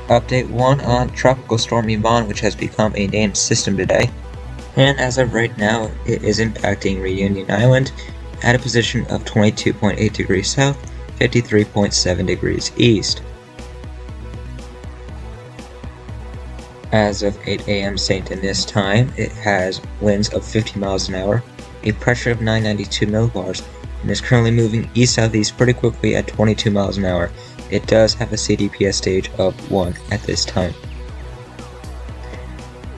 Update 1 on Tropical Storm Iman, which has become a named system today. And as of right now, it is impacting Réunion Island at a position of 22.8 degrees south, 53.7 degrees east. As of 8 AM St. Denis time, it has winds of 50 miles an hour, a pressure of 992 millibars, and is currently moving east-southeast pretty quickly at 22 miles an hour. It does have a CDPS stage of 1 at this time.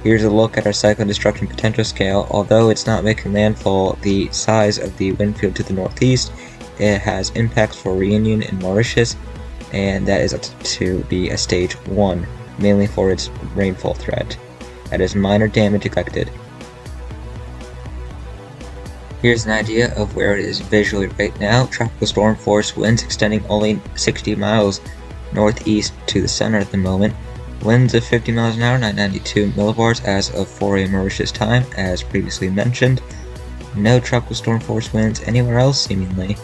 Here's a look at our cyclone destruction potential scale. Although it's not making landfall the size of the wind field to the northeast, it has impacts for Réunion and Mauritius, and that is up to be a stage 1, mainly for its rainfall threat. That is minor damage expected. Here's an idea of where it is visually right now. Tropical storm force winds extending only 60 miles northeast to the center at the moment. Winds of 50 miles an hour, 992 millibars as of 4 AM Mauritius time, as previously mentioned. No tropical storm force winds anywhere else seemingly.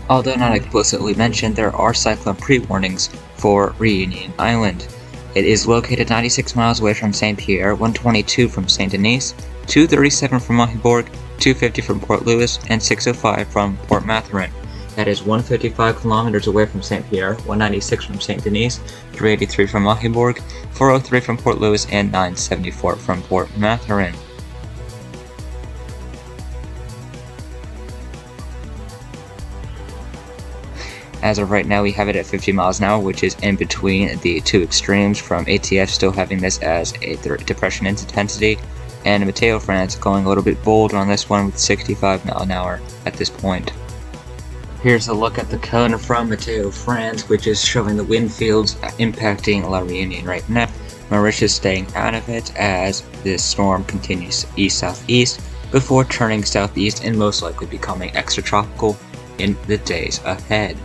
Although not explicitly mentioned, there are cyclone pre-warnings for Réunion Island. It is located 96 miles away from St. Pierre, 122 from St. Denis, 237 from Mahiborg, 250 from Port Louis, and 605 from Port Mathurin. That is 155 kilometers away from St. Pierre, 196 from St. Denis, 383 from Mahiborg, 403 from Port Louis, and 974 from Port Mathurin. As of right now, we have it at 50 miles an hour, which is in between the two extremes, from ATF still having this as a depression intensity, and Mateo France going a little bit bolder on this one with 65 miles an hour at this point. Here's a look at the cone from Mateo France, which is showing the wind fields impacting La Réunion right now. Mauritius staying out of it as this storm continues east-southeast before turning southeast and most likely becoming extratropical in the days ahead.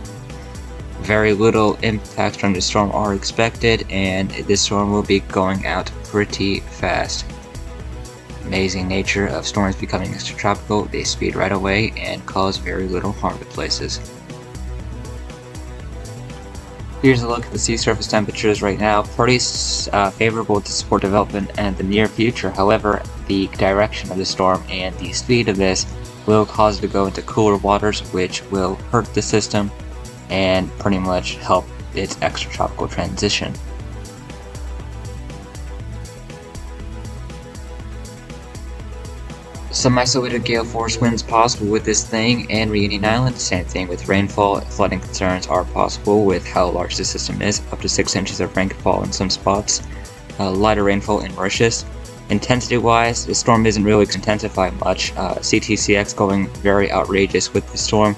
Very little impacts from the storm are expected, and this storm will be going out pretty fast. Amazing nature of storms becoming extratropical, they speed right away and cause very little harm to places. Here's a look at the sea surface temperatures right now. Pretty favorable to support development in the near future. However, the direction of the storm and the speed of this will cause it to go into cooler waters, which will hurt the system and pretty much help its extratropical transition. Some isolated gale force winds possible with this thing, and Réunion Island, same thing with rainfall. Flooding concerns are possible with how large the system is, up to 6 inches of rainfall in some spots. Lighter rainfall in Mauritius. Intensity wise, the storm isn't really intensifying much. CTCX going very outrageous with the storm.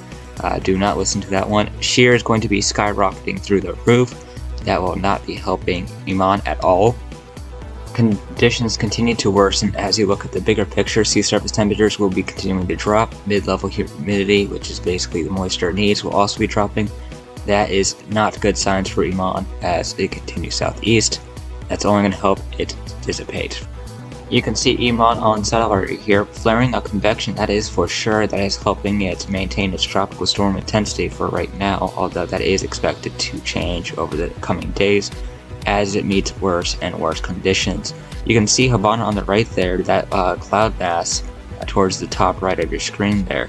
Do not listen to that one. Shear is going to be skyrocketing through the roof. That will not be helping Iman at all. Conditions continue to worsen as you look at the bigger picture. Sea surface temperatures will be continuing to drop. Mid-level humidity, which is basically the moisture it needs, will also be dropping. That is not good signs for Iman as it continues southeast. That's only going to help it dissipate. You can see Iman on satellite right here, flaring a convection. That is for sure. That is helping it maintain its tropical storm intensity for right now, although that is expected to change over the coming days as it meets worse and worse conditions. You can see Havana on the right there, that cloud mass towards the top right of your screen there.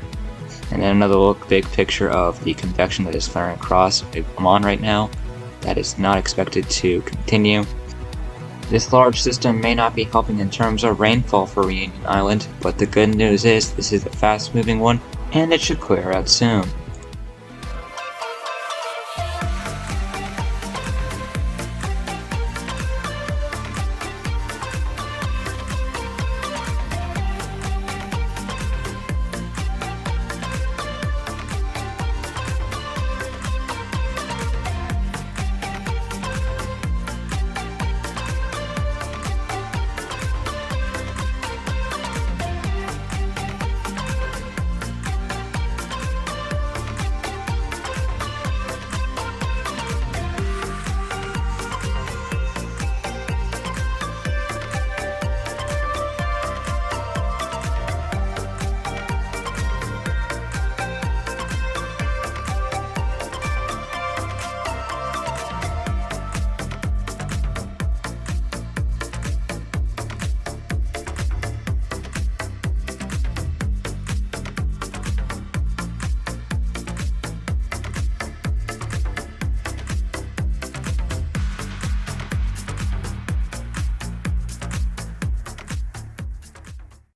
And then another look, big picture of the convection that is flaring across Oman right now. That is not expected to continue. This large system may not be helping in terms of rainfall for Réunion Island, but the good news is this is a fast moving one and it should clear out soon.